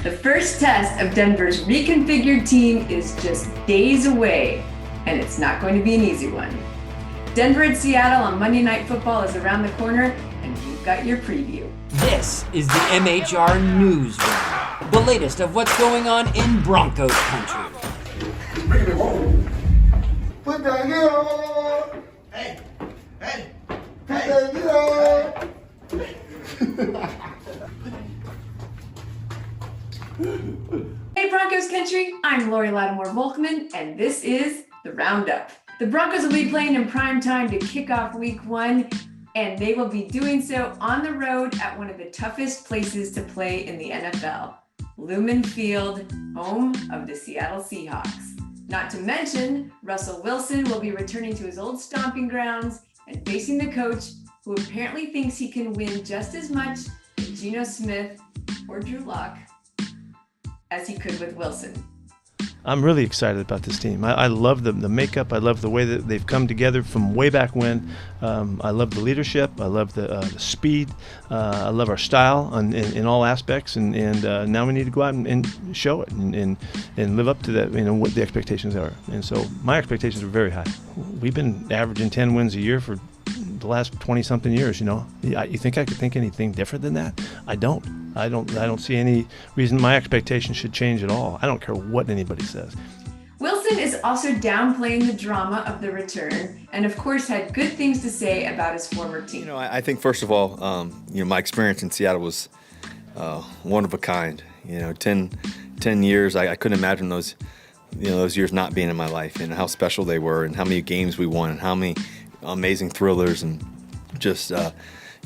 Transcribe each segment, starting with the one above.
The first test of Denver's reconfigured team is just days away, and it's not going to be an easy one. Denver at Seattle on Monday Night Football is around the corner, and you've got your preview. This is the MHR Newsroom, the latest of what's going on in Broncos country. Bring it home. Put that here. Hey. Put that here. Hey Broncos country, I'm Lori Lattimore-Volkman, and this is the RoundUp. The Broncos will be playing in primetime to kick off week 1, and they will be doing so on the road at one of the toughest places to play in the NFL, Lumen Field, home of the Seattle Seahawks. Not to mention, Russell Wilson will be returning to his old stomping grounds and facing the coach who apparently thinks he can win just as much with Geno Smith or Drew Lock as he could with Wilson. I'm really excited about this team. I love the makeup. I love the way that they've come together from way back when. I love the leadership. I love the speed. I love our style in all aspects. And now we need to go out and show it and live up to that. What the expectations are. And so my expectations are very high. We've been averaging 10 wins a year for the last 20-something years. You think I could think anything different than that? I don't see any reason my expectations should change at all. I don't care what anybody says. Wilson is also downplaying the drama of the return and of course had good things to say about his former team. I think first of all, my experience in Seattle was one of a kind. 10 years, I couldn't imagine those years not being in my life, and how special they were, and how many games we won, and how many amazing thrillers, and just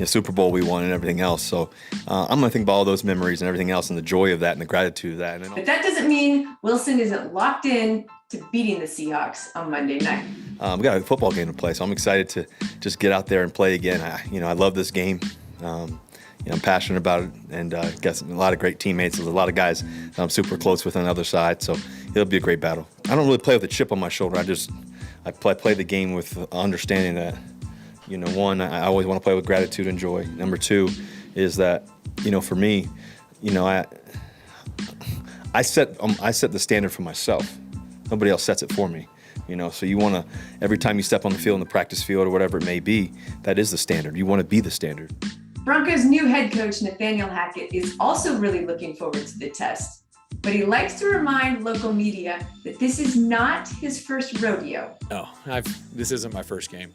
Super Bowl we won and everything else. So I'm going to think about all those memories and everything else, and the joy of that and the gratitude of that. But that doesn't mean Wilson isn't locked in to beating the Seahawks on Monday night. We got a football game to play, so I'm excited to just get out there and play again. I love this game. I'm passionate about it, and got a lot of great teammates. There's a lot of guys that I'm super close with on the other side, so it'll be a great battle. I don't really play with a chip on my shoulder. I play the game with understanding that, one, I always want to play with gratitude and joy. Number two is that, for me, I set the standard for myself. Nobody else sets it for me. So you want to, every time you step on the field, in the practice field or whatever it may be, that is the standard. You want to be the standard. Broncos' new head coach, Nathaniel Hackett, is also really looking forward to the test. But he likes to remind local media that this is not his first rodeo. No, this isn't my first game.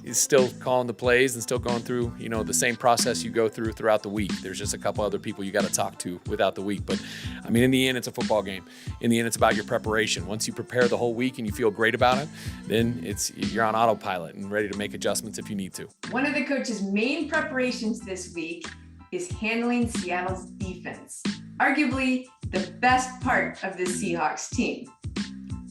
He's still calling the plays and still going through, the same process you go through throughout the week. There's just a couple other people you got to talk to without the week. But, in the end, it's a football game. In the end, it's about your preparation. Once you prepare the whole week and you feel great about it, then you're on autopilot and ready to make adjustments if you need to. One of the coach's main preparations this week is handling Seattle's defense, arguably the best part of the Seahawks team.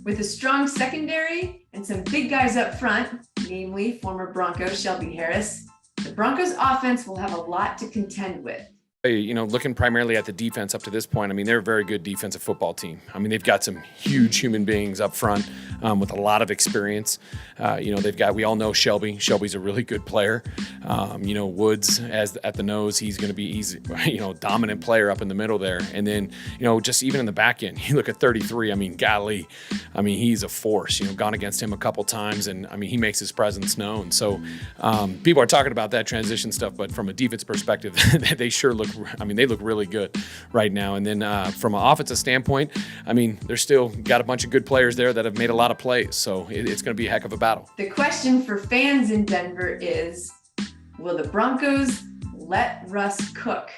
With a strong secondary and some big guys up front, namely former Bronco Shelby Harris, the Broncos offense will have a lot to contend with. Looking primarily at the defense up to this point, they're a very good defensive football team. They've got some huge human beings up front with a lot of experience. We all know Shelby. Shelby's a really good player. Woods at the nose, he's dominant player up in the middle there. And then, just even in the back end, you look at 33, golly, he's a force. Gone against him a couple times, and he makes his presence known. So people are talking about that transition stuff, but from a defense perspective, they sure look. They look really good right now. And then from an offensive standpoint, they're still got a bunch of good players there that have made a lot of plays. So it's going to be a heck of a battle. The question for fans in Denver is, will the Broncos let Russ cook?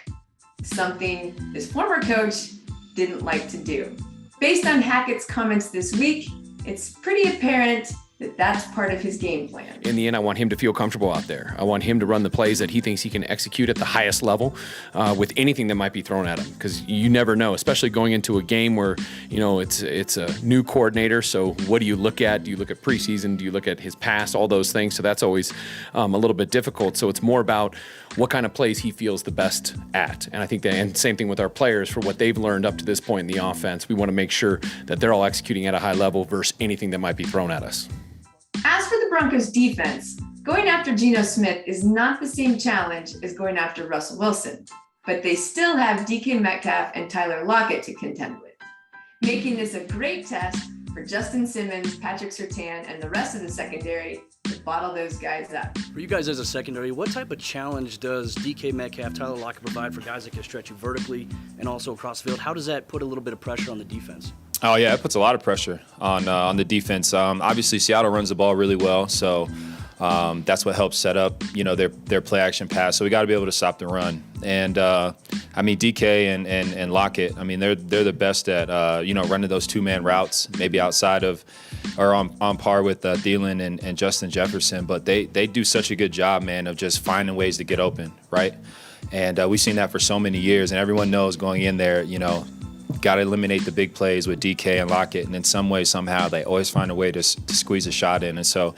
Something his former coach didn't like to do. Based on Hackett's comments this week, it's pretty apparent that that's part of his game plan. In the end, I want him to feel comfortable out there. I want him to run the plays that he thinks he can execute at the highest level with anything that might be thrown at him, because you never know, especially going into a game where, it's a new coordinator. So what do you look at? Do you look at preseason? Do you look at his past? All those things. So that's always a little bit difficult. So it's more about what kind of plays he feels the best at. And I think and same thing with our players for what they've learned up to this point in the offense. We want to make sure that they're all executing at a high level versus anything that might be thrown at us. As for the Broncos defense, going after Geno Smith is not the same challenge as going after Russell Wilson. but they still have DK Metcalf and Tyler Lockett to contend with, making this a great test for Justin Simmons, Patrick Surtain, and the rest of the secondary to bottle those guys up. For you guys as a secondary, what type of challenge does DK Metcalf, Tyler Lockett provide for guys that can stretch you vertically and also across the field? How does that put a little bit of pressure on the defense? Oh, yeah, it puts a lot of pressure on the defense. Obviously, Seattle runs the ball really well, so that's what helps set up, their play action pass. So we got to be able to stop the run. And DK and Lockett, they're the best at running those two-man routes, maybe outside of or on par with Thielen and Justin Jefferson. But they do such a good job, man, of just finding ways to get open, right? And we've seen that for so many years, and everyone knows going in there, got to eliminate the big plays with DK and Lockett, and in some way, somehow, they always find a way to squeeze a shot in. And so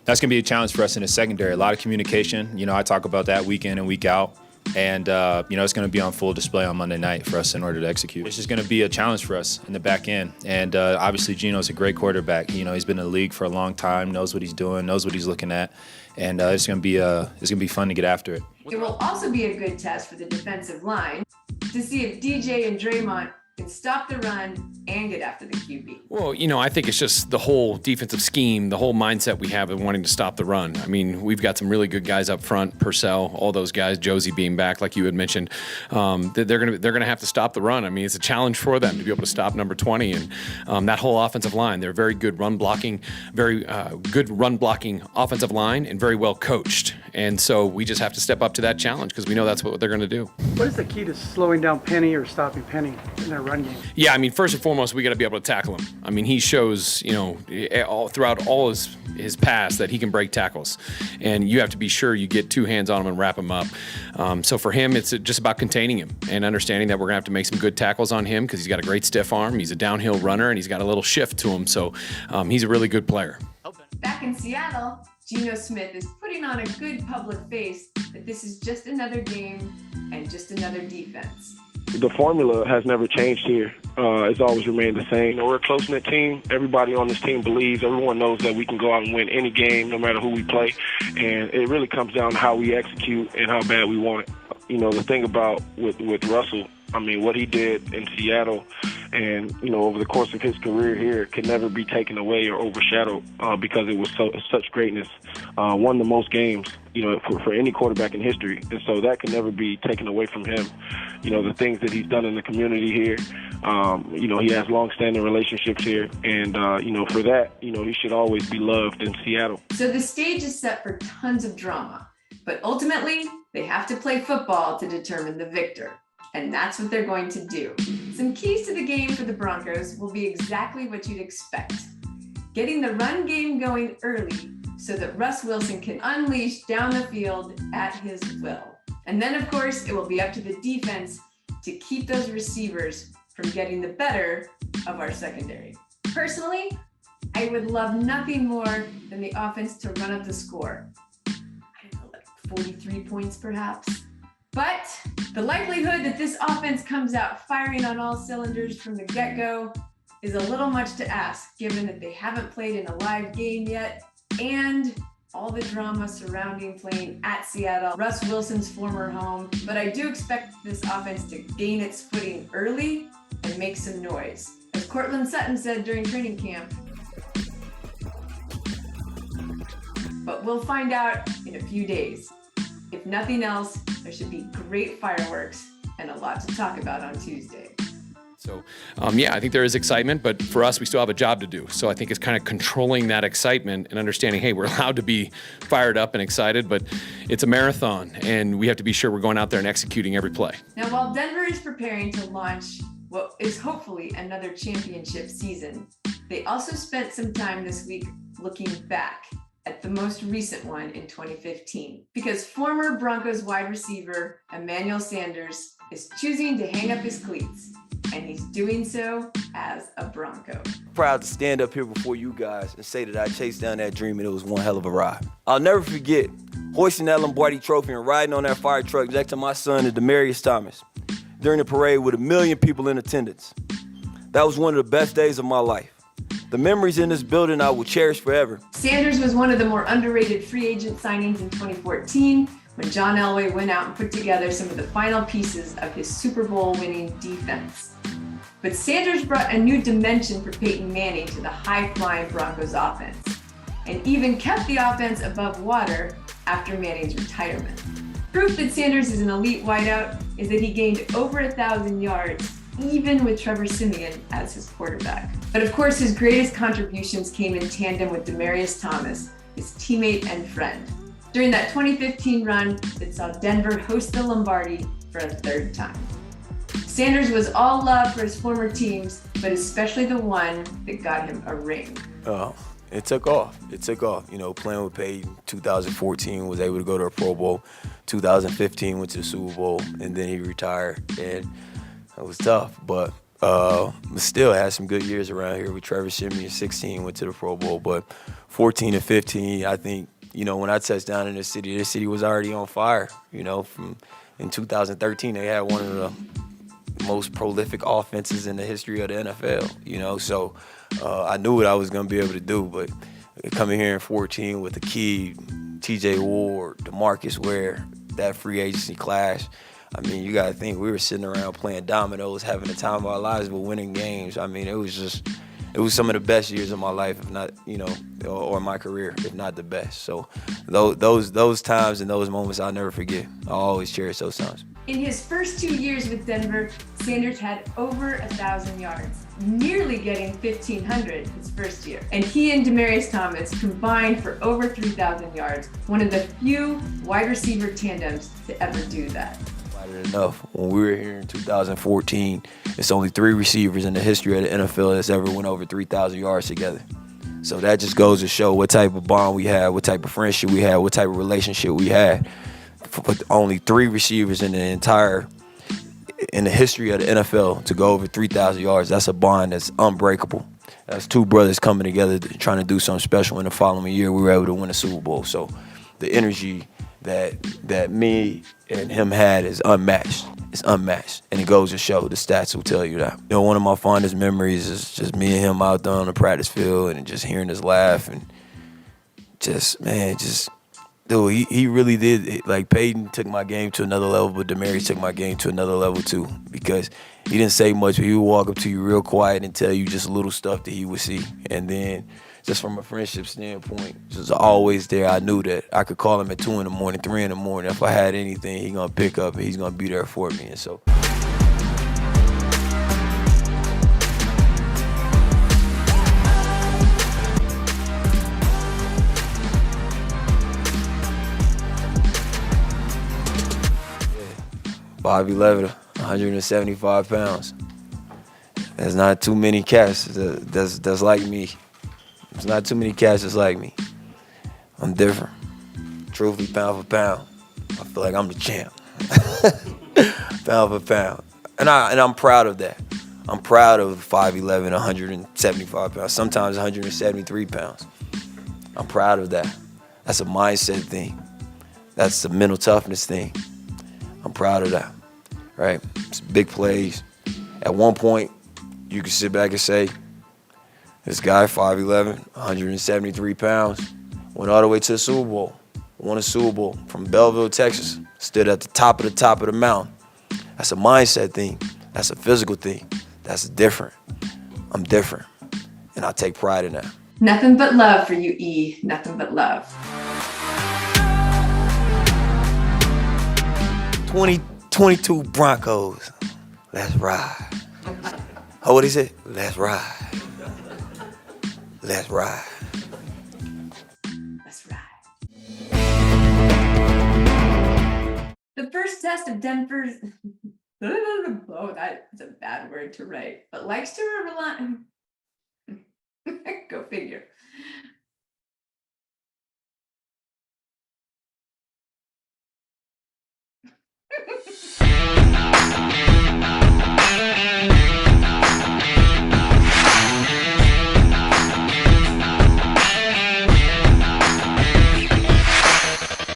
that's going to be a challenge for us in the secondary. A lot of communication. I talk about that week in and week out. And, it's going to be on full display on Monday night for us in order to execute. It's just going to be a challenge for us in the back end. And obviously, Geno's a great quarterback. He's been in the league for a long time, knows what he's doing, knows what he's looking at. And it's going to be fun to get after it. It will also be a good test for the defensive line to see if DJ and Draymond can stop the run and get after the QB. Well, I think it's just the whole defensive scheme, the whole mindset we have of wanting to stop the run. We've got some really good guys up front, Purcell, all those guys, Josie being back, like you had mentioned. They're gonna have to stop the run. It's a challenge for them to be able to stop number 20 and that whole offensive line. They're very good run blocking, very good run blocking offensive line, and very well coached. And so we just have to step up to that challenge because we know that's what they're going to do. What is the key to slowing down Penny or stopping Penny in their run game? Yeah, first and foremost, we got to be able to tackle him. He shows, throughout all his past that he can break tackles. And you have to be sure you get two hands on him and wrap him up. So for him, it's just about containing him and understanding that we're going to have to make some good tackles on him because he's got a great stiff arm. He's a downhill runner, and he's got a little shift to him. So he's a really good player. Back in Seattle, Geno Smith is putting on a good public face that this is just another game and just another defense. The formula has never changed here. It's always remained the same. We're a close-knit team. Everybody on this team believes, everyone knows that we can go out and win any game no matter who we play. And it really comes down to how we execute and how bad we want it. The thing about with Russell, what he did in Seattle and, over the course of his career here can never be taken away or overshadowed because it was such greatness. Won the most games, for any quarterback in history. And so that can never be taken away from him. The things that he's done in the community here, he has long-standing relationships here. And, for that, he should always be loved in Seattle. So the stage is set for tons of drama. But ultimately, they have to play football to determine the victor. And that's what they're going to do. Some keys to the game for the Broncos will be exactly what you'd expect. Getting the run game going early so that Russ Wilson can unleash down the field at his will. And then, of course, it will be up to the defense to keep those receivers from getting the better of our secondary. Personally, I would love nothing more than the offense to run up the score. I don't know, like 43 points perhaps. But the likelihood that this offense comes out firing on all cylinders from the get-go is a little much to ask, given that they haven't played in a live game yet, and all the drama surrounding playing at Seattle, Russ Wilson's former home. But I do expect this offense to gain its footing early and make some noise. As Cortland Sutton said during training camp, but we'll find out in a few days. If nothing else, there should be great fireworks and a lot to talk about on Tuesday. So, I think there is excitement, but for us, we still have a job to do. So I think it's kind of controlling that excitement and understanding, hey, we're allowed to be fired up and excited, but it's a marathon, and we have to be sure we're going out there and executing every play. Now, while Denver is preparing to launch what is hopefully another championship season, they also spent some time this week looking back at the most recent one in 2015, because former Broncos wide receiver Emmanuel Sanders is choosing to hang up his cleats, and he's doing so as a Bronco. Proud to stand up here before you guys and say that I chased down that dream and it was one hell of a ride. I'll never forget hoisting that Lombardi trophy and riding on that fire truck next to my son and Demaryius Thomas during the parade with 1 million people in attendance. That was one of the best days of my life. The memories in this building I will cherish forever. Sanders was one of the more underrated free agent signings in 2014 when John Elway went out and put together some of the final pieces of his Super Bowl winning defense. But Sanders brought a new dimension for Peyton Manning to the high-flying Broncos offense, and even kept the offense above water after Manning's retirement. Proof that Sanders is an elite wideout is that he gained over 1,000 yards, even with Trevor Siemian as his quarterback. But of course, his greatest contributions came in tandem with Demaryius Thomas, his teammate and friend, during that 2015 run that saw Denver host the Lombardi for a third time. Sanders was all love for his former teams, but especially the one that got him a ring. It took off. It took off. You know, playing with Peyton, 2014, was able to go to a Pro Bowl. 2015 went to the Super Bowl, and then he retired. And it was tough, but still had some good years around here with Trevor Siemian. 16 went to the Pro Bowl, but 14 and 15, I think, you know, when I touched down in this city was already on fire. You know, in 2013, they had one of the most prolific offenses in the history of the NFL, you know, so I knew what I was going to be able to do, but coming here in 14 with the key, TJ Ward, DeMarcus Ware, that free agency clash, I mean, you got to think we were sitting around playing dominoes, having the time of our lives, but winning games. I mean, it was some of the best years of my life, if not, you know, or my career, if not the best. So those times and those moments I'll never forget. I'll always cherish those times. In his first 2 years with Denver, Sanders had over 1,000 yards, nearly getting 1,500 his first year. And he and Demaryius Thomas combined for over 3,000 yards, one of the few wide receiver tandems to ever do that. Enough. When we were here in 2014, it's only 3 receivers in the history of the NFL that's ever went over 3,000 yards together. So that just goes to show what type of bond we had, what type of friendship we had, what type of relationship we had. But only 3 receivers in the history of the NFL to go over 3,000 yards. That's a bond that's unbreakable. That's 2 brothers coming together trying to do something special. In the following year, we were able to win a Super Bowl. So the energy that me and him had is unmatched. It's unmatched. And it goes to show. The stats will tell you that. You know, one of my fondest memories is just me and him out there on the practice field and just hearing his laugh and dude, he really did. Like, Peyton took my game to another level, but Demaryius took my game to another level too, because he didn't say much, but he would walk up to you real quiet and tell you just little stuff that he would see. And then just from a friendship standpoint, just always there. I knew that I could call him at 2 in the morning, 3 in the morning. If I had anything, he's going to pick up and he's going to be there for me. And so. Yeah. 5'11", 175 pounds. There's not too many cats that's like me. There's not too many cats that's like me. I'm different. Truthfully, pound for pound, I feel like I'm the champ. Pound for pound. And I'm proud of that. I'm proud of 5'11", 175 pounds, sometimes 173 pounds. I'm proud of that. That's a mindset thing. That's a mental toughness thing. I'm proud of that, right? It's big plays. At one point, you can sit back and say, this guy, 5'11", 173 pounds, went all the way to the Super Bowl, won a Super Bowl from Belleville, Texas, stood at the top of the mountain. That's a mindset thing. That's a physical thing. That's different. I'm different, and I take pride in that. Nothing but love for you, E. Nothing but love. 2022 Broncos. Let's ride. Oh, what he said? Let's ride. Let's ride. Let's ride. The first test of Denver's... Oh, that's a bad word to write. But likes to rely... Go figure.